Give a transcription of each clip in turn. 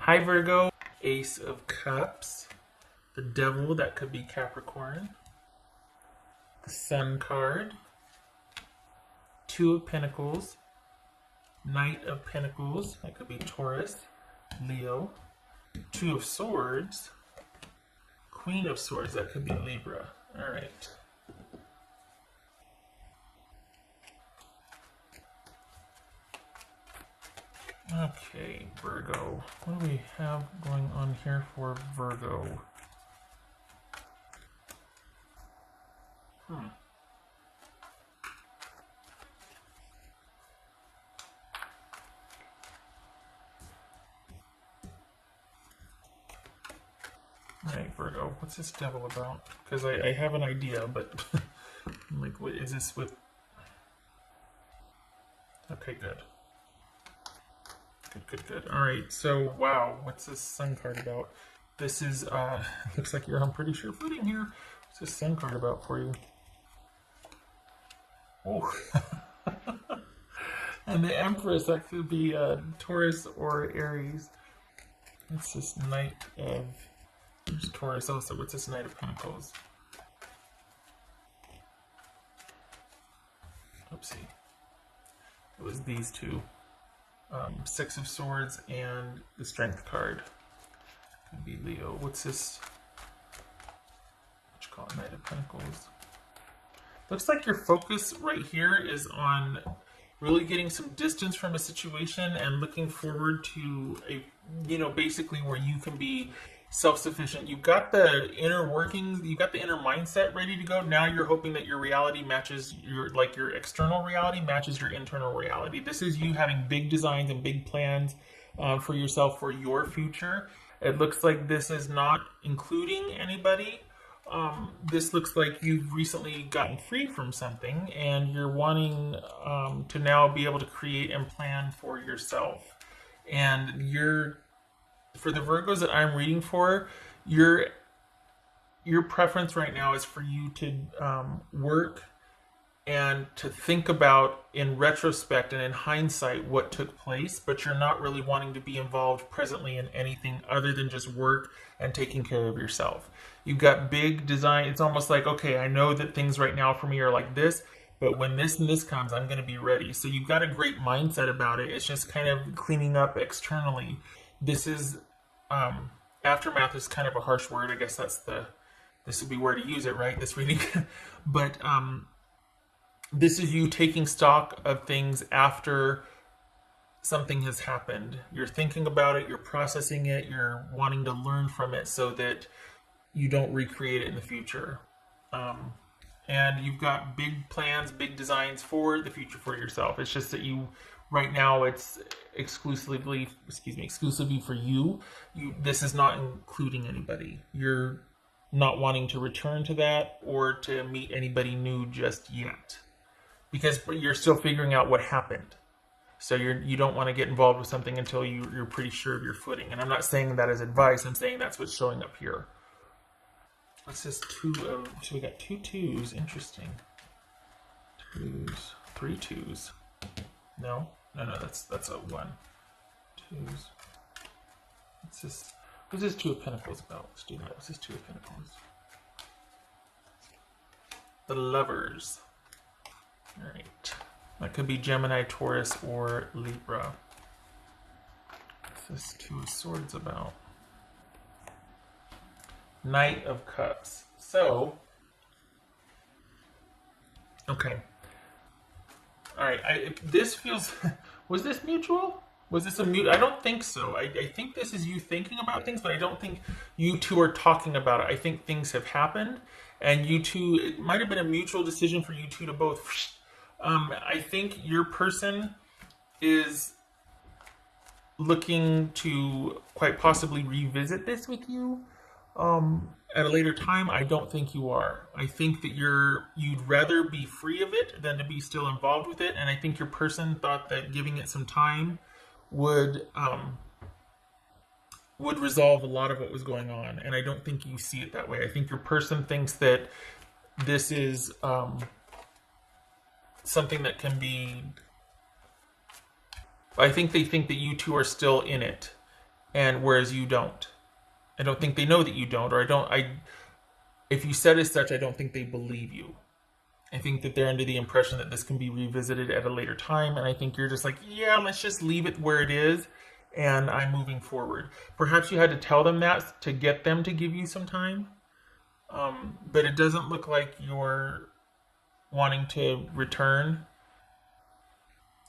Hi Virgo, Ace of Cups, the Devil, that could be Capricorn, the Sun card, Two of Pentacles, Knight of Pentacles, that could be Taurus, Leo, Two of Swords, Queen of Swords, that could be Libra. All right. Okay, Virgo. What do we have going on here for Virgo? Alright, Virgo, what's this devil about? Because I have an idea, but I'm like, what is this with? Okay, good. Good. Alright, so, wow, what's this Sun card about? This is, looks like you're on pretty sure footing here. What's this Sun card about for you? Oh. And the Empress, that could be Taurus or Aries. What's this Knight of... There's Taurus also. What's this Knight of Pentacles? Oopsie. It was these two. Six of Swords and the Strength card. Could be Leo. What's this? What you call it? Knight of Pentacles. Looks like your focus right here is on really getting some distance from a situation and looking forward to a, basically where you can be self-sufficient. You've got the inner workings, you've got the inner mindset ready to go. Now you're hoping that your reality matches your external reality matches your internal reality. This is you having big designs and big plans for yourself for your future. It looks like this is not including anybody. This looks like you've recently gotten free from something and you're wanting to now be able to create and plan for yourself. And for the Virgos that I'm reading for, your preference right now is for you to work and to think about in retrospect and in hindsight what took place, but you're not really wanting to be involved presently in anything other than just work and taking care of yourself. You've got big design. It's almost like, okay, I know that things right now for me are like this, but when this and this comes, I'm going to be ready. So you've got a great mindset about it. It's just kind of cleaning up externally. This is, aftermath is kind of a harsh word. I guess this would be where to use it, right? This reading. But this is you taking stock of things after something has happened. You're thinking about it, you're processing it, you're wanting to learn from it so that you don't recreate it in the future. And you've got big plans, big designs for the future for yourself. It's just that you, right now, it's exclusively for you. This is not including anybody. You're not wanting to return to that or to meet anybody new just yet, because you're still figuring out what happened. So you don't want to get involved with something until you're pretty sure of your footing. And I'm not saying that as advice. I'm saying that's what's showing up here. What's this so we got two twos. Interesting. Twos. Three twos. No, that's a one. Twos. What's this Two of Pentacles about? Let's do that. What's this Two of Pentacles? The Lovers. Alright. That could be Gemini, Taurus, or Libra. What's this Two of Swords about? Knight of Cups. So, okay. Alright, this feels... Was this mutual? Was this a mutual? I don't think so. I think this is you thinking about things, but I don't think you two are talking about it. I think things have happened, and you two... It might have been a mutual decision for you two to both... I think your person is looking to quite possibly revisit this with you at a later time. I don't think you are. I think that you'd rather be free of it than to be still involved with it, and I think your person thought that giving it some time would resolve a lot of what was going on, and I don't think you see it that way. I think your person thinks that this is something that can be... I think they think that you two are still in it. and whereas you don't. I don't think they know that you don't, or if you said as such, I don't think they believe you. I think that they're under the impression that this can be revisited at a later time, and I think you're just like, yeah, let's just leave it where it is, and I'm moving forward. Perhaps you had to tell them that to get them to give you some time, but it doesn't look like you're wanting to return.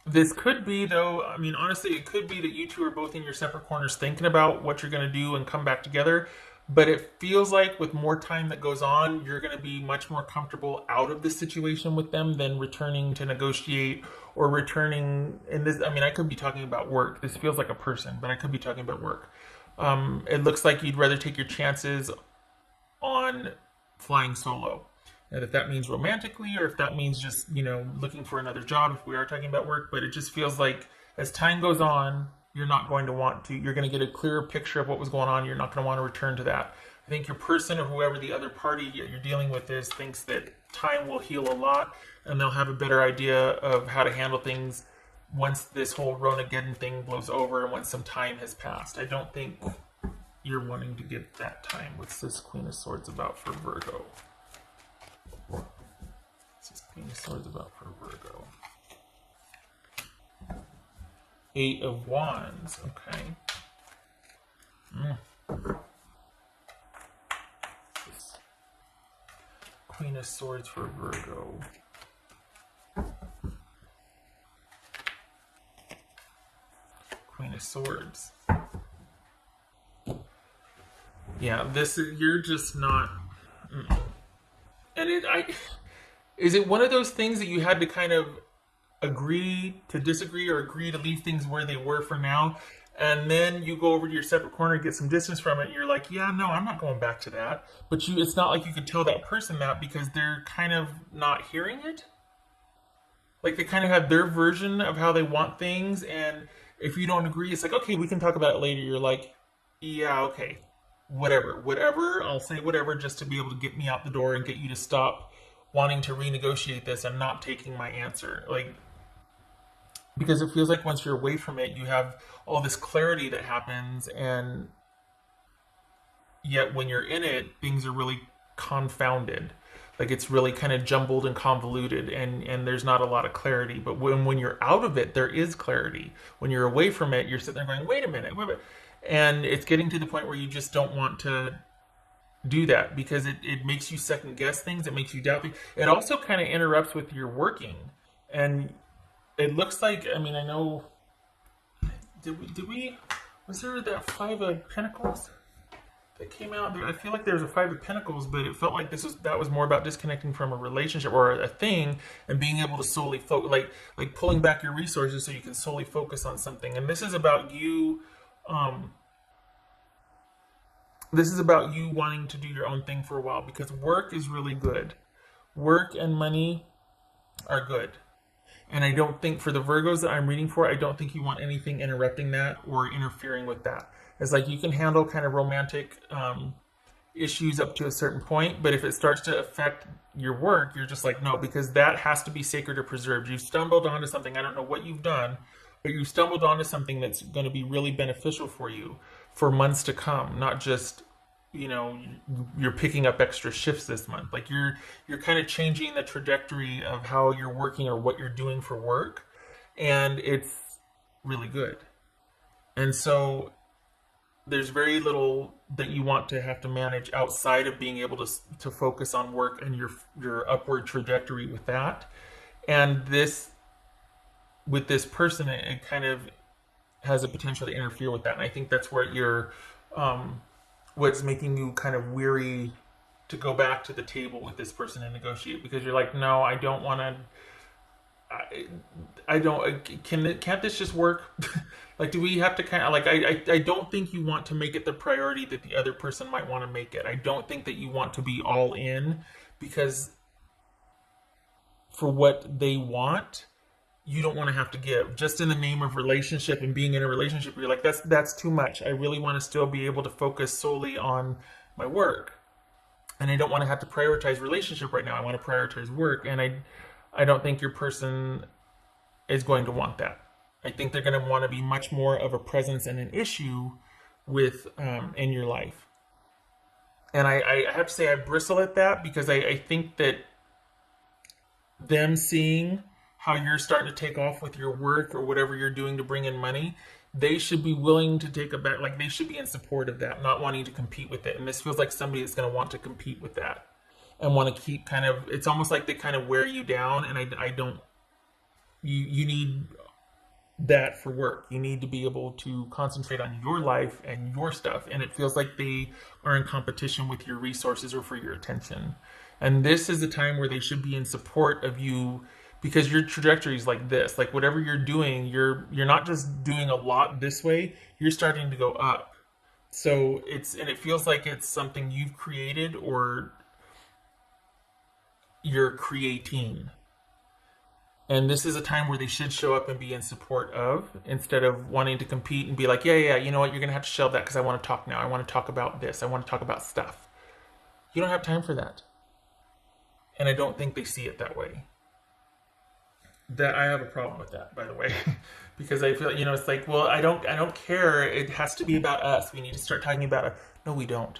This could be, though, I mean, honestly, it could be that you two are both in your separate corners thinking about what you're going to do and come back together. But it feels like with more time that goes on, you're going to be much more comfortable out of this situation with them than returning to negotiate or returning in this. I mean, I could be talking about work. This feels like a person, but I could be talking about work. It looks like you'd rather take your chances on flying solo. And if that means romantically or if that means just, looking for another job, if we are talking about work, but it just feels like as time goes on, you're not going to want to, you're going to get a clearer picture of what was going on. You're not going to want to return to that. I think your person or whoever the other party you're dealing with is thinks that time will heal a lot and they'll have a better idea of how to handle things once this whole Ronageddon thing blows over and once some time has passed. I don't think you're wanting to give that time. What's this Queen of Swords about for Virgo? What's this Queen of Swords about for Virgo? 8 of Wands, okay. This Queen of Swords for Virgo. Queen of Swords. Yeah, you're just not. And is it one of those things that you had to kind of agree to disagree or agree to leave things where they were for now, and then you go over to your separate corner and get some distance from it and you're like, yeah, no, I'm not going back to that, but it's not like you could tell that person that because they're kind of not hearing it. Like they kind of have their version of how they want things, and if you don't agree, it's like, okay, we can talk about it later. You're like, yeah, okay, whatever, I'll say whatever just to be able to get me out the door and get you to stop wanting to renegotiate this and not taking my answer. Like, because it feels like once you're away from it, you have all this clarity that happens, and yet when you're in it, things are really confounded. Like it's really kind of jumbled and convoluted, and there's not a lot of clarity. But when you're out of it, there is clarity. When you're away from it, you're sitting there going, wait a minute. And it's getting to the point where you just don't want to do that because it makes you second guess things. It makes you doubt things. It also kind of interrupts with your working. And it looks like, I mean, I know, was there that 5 of Pentacles that came out? I feel like there was a 5 of Pentacles, but it felt like that was more about disconnecting from a relationship or a thing and being able to solely focus, like pulling back your resources so you can solely focus on something. And this is about you, wanting to do your own thing for a while because work is really good. Work and money are good. And I don't think for the Virgos that I'm reading for, I don't think you want anything interrupting that or interfering with that. It's like you can handle kind of romantic issues up to a certain point, but if it starts to affect your work, you're just like, no, because that has to be sacred or preserved. You've stumbled onto something, I don't know what you've done, but you stumbled onto something that's going to be really beneficial for you for months to come, not just, you're picking up extra shifts this month. Like you're kind of changing the trajectory of how you're working or what you're doing for work, and it's really good. And so there's very little that you want to have to manage outside of being able to focus on work and your upward trajectory with that. And with this person, it kind of has a potential to interfere with that. And I think that's where what's making you kind of weary to go back to the table with this person and negotiate, because you're like, no, I don't want to. I don't. Can't this just work? Like, do we have to kind of like? I don't think you want to make it the priority that the other person might want to make it. I don't think that you want to be all in, because for what they want, you don't want to have to give just in the name of relationship and being in a relationship. You're like, that's too much. I really want to still be able to focus solely on my work, and I don't want to have to prioritize relationship right now. I want to prioritize work, and I don't think your person is going to want that. I think they're going to want to be much more of a presence and an issue with in your life. And I have to say I bristle at that because I think that them seeing how you're starting to take off with your work or whatever you're doing to bring in money, they should be willing to take a bet. Like they should be in support of that, not wanting to compete with it. And this feels like somebody that's going to want to compete with that and want to keep kind of, it's almost like they kind of wear you down. And I don't, you need that for work. You need to be able to concentrate on your life and your stuff. And it feels like they are in competition with your resources or for your attention. And this is the time where they should be in support of you because your trajectory is like this. Like whatever you're doing, you're not just doing a lot this way, you're starting to go up. So it feels like it's something you've created or you're creating. And this is a time where they should show up and be in support of, instead of wanting to compete and be like, yeah, you know what, you're going to have to shelve that because I want to talk now. I want to talk about this. I want to talk about stuff. You don't have time for that. And I don't think they see it that way. That I have a problem with that, by the way, because I feel, it's like, well, I don't care. It has to be about us. We need to start talking about it. No, we don't.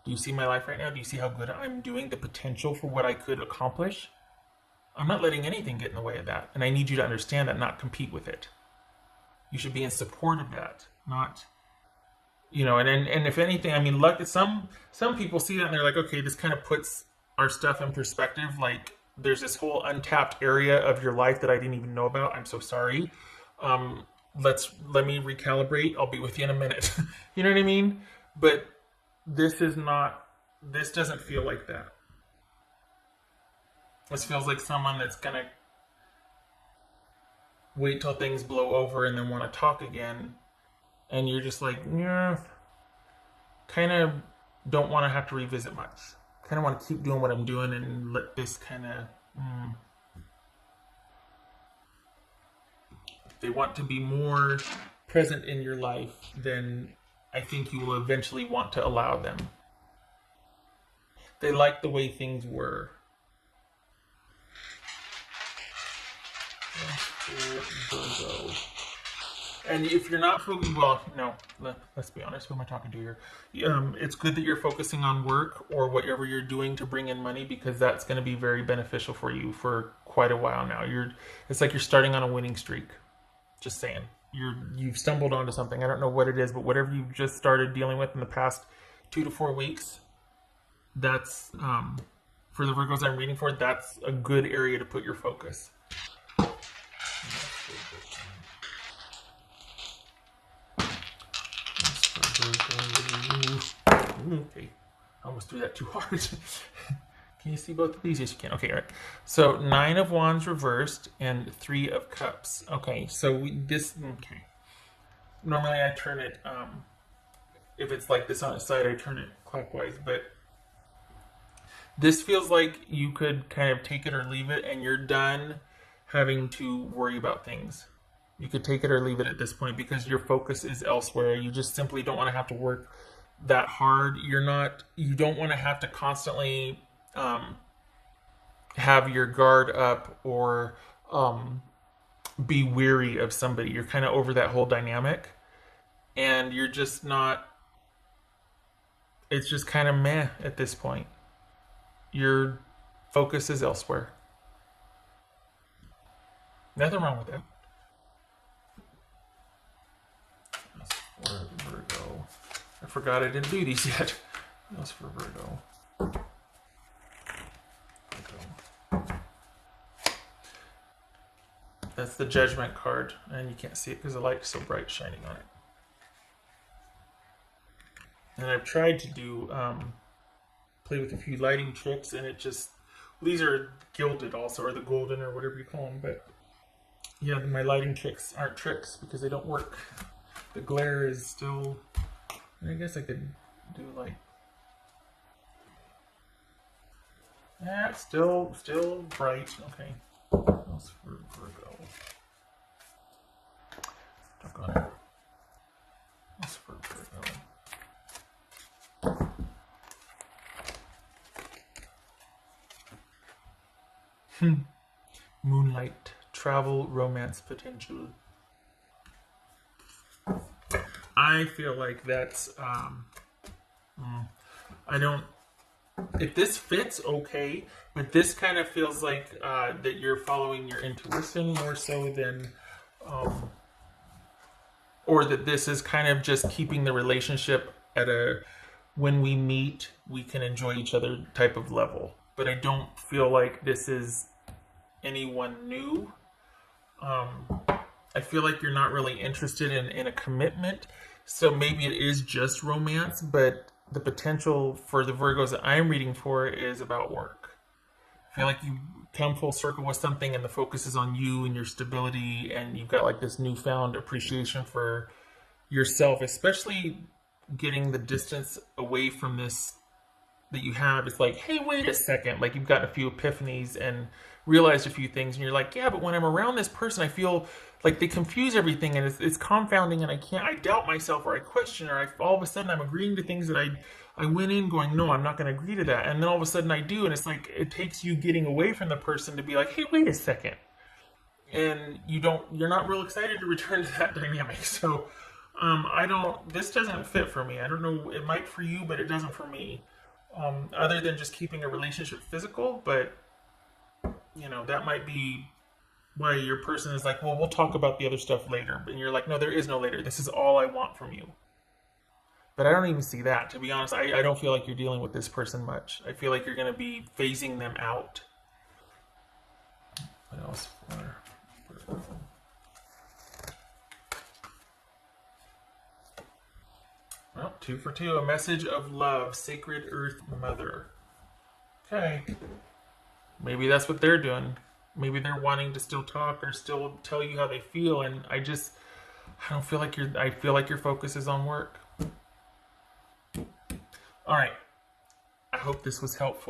Do you see my life right now? Do you see how good I'm doing? The potential for what I could accomplish? I'm not letting anything get in the way of that. And I need you to understand that, not compete with it. You should be in support of that, not, and if anything, I mean, look, some people see that and they're like, okay, this kind of puts our stuff in perspective. Like there's this whole untapped area of your life that I didn't even know about. I'm so sorry. Let me recalibrate. I'll be with you in a minute. You know what I mean? But this doesn't feel like that. This feels like someone that's going to wait till things blow over and then want to talk again. And you're just like, yeah, kind of don't want to have to revisit much. Kind of want to keep doing what I'm doing and let this kind of... They want to be more present in your life than I think you will eventually want to allow them. They like the way things were. Virgo. And if you're not focusing, well, no, let's be honest, who am I talking to here? It's good that you're focusing on work or whatever you're doing to bring in money, because that's going to be very beneficial for you for quite a while now. It's like you're starting on a winning streak. Just saying. You've stumbled onto something. I don't know what it is, but whatever you've just started dealing with in the past 2 to 4 weeks, that's, for the Virgos I'm reading for, that's a good area to put your focus. Okay, I almost threw that too hard. Can you see both of these? Yes, you can. Okay, all right. So 9 of Wands reversed and 3 of Cups. Okay, so okay. Normally I turn it, if it's like this on its side, I turn it clockwise, but this feels like you could kind of take it or leave it and you're done having to worry about things. You could take it or leave it at this point because your focus is elsewhere. You just simply don't want to have to work that hard. You don't want to have to constantly have your guard up or be weary of somebody. You're kind of over that whole dynamic and you're just not, it's just kind of meh at this point. Your focus is elsewhere. Nothing wrong with that. That's for Virgo. I forgot I didn't do these yet. That's for Virgo. That's the Judgment card, and you can't see it because the light is so bright shining on it. And I've tried to do play with a few lighting tricks, and it just, these are gilded also, or the golden, or whatever you call them, but yeah, my lighting tricks aren't tricks because they don't work. The glare is still, I guess I could do like, yeah, it's still bright. Okay, that's for Virgo. Stuck on it. That's for Virgo. Moonlight, travel, romance potential. I feel like that's, I don't, if this fits, okay, but this kind of feels like that you're following your intuition more so than, or that this is kind of just keeping the relationship at a, when we meet, we can enjoy each other type of level. But I don't feel like this is anyone new. I feel like you're not really interested in a commitment. So maybe it is just romance, but the potential for the Virgos that I'm reading for is about work. I feel like you come full circle with something and the focus is on you and your stability, and you've got like this newfound appreciation for yourself, especially getting the distance away from this that you have. It's like, hey, wait a second, like you've got a few epiphanies and realized a few things, and you're like, yeah, but when I'm around this person, I feel like they confuse everything, and it's confounding, and I doubt myself, or I question, or all of a sudden I'm agreeing to things that I went in going, no, I'm not going to agree to that, and then all of a sudden I do, and it's like it takes you getting away from the person to be like, hey, wait a second, and you're not real excited to return to that dynamic. So this doesn't fit for me. I don't know, it might for you, but it doesn't for me. Other than just keeping a relationship physical, but that might be why your person is like, well, we'll talk about the other stuff later. And you're like, no, there is no later. This is all I want from you. But I don't even see that, to be honest. I don't feel like you're dealing with this person much. I feel like you're going to be phasing them out. What else? Well, 2 for 2. A message of love. Sacred Earth Mother. Okay. Maybe that's what they're doing. Maybe they're wanting to still talk or still tell you how they feel, and I don't feel like I feel like your focus is on work. All right. I hope this was helpful.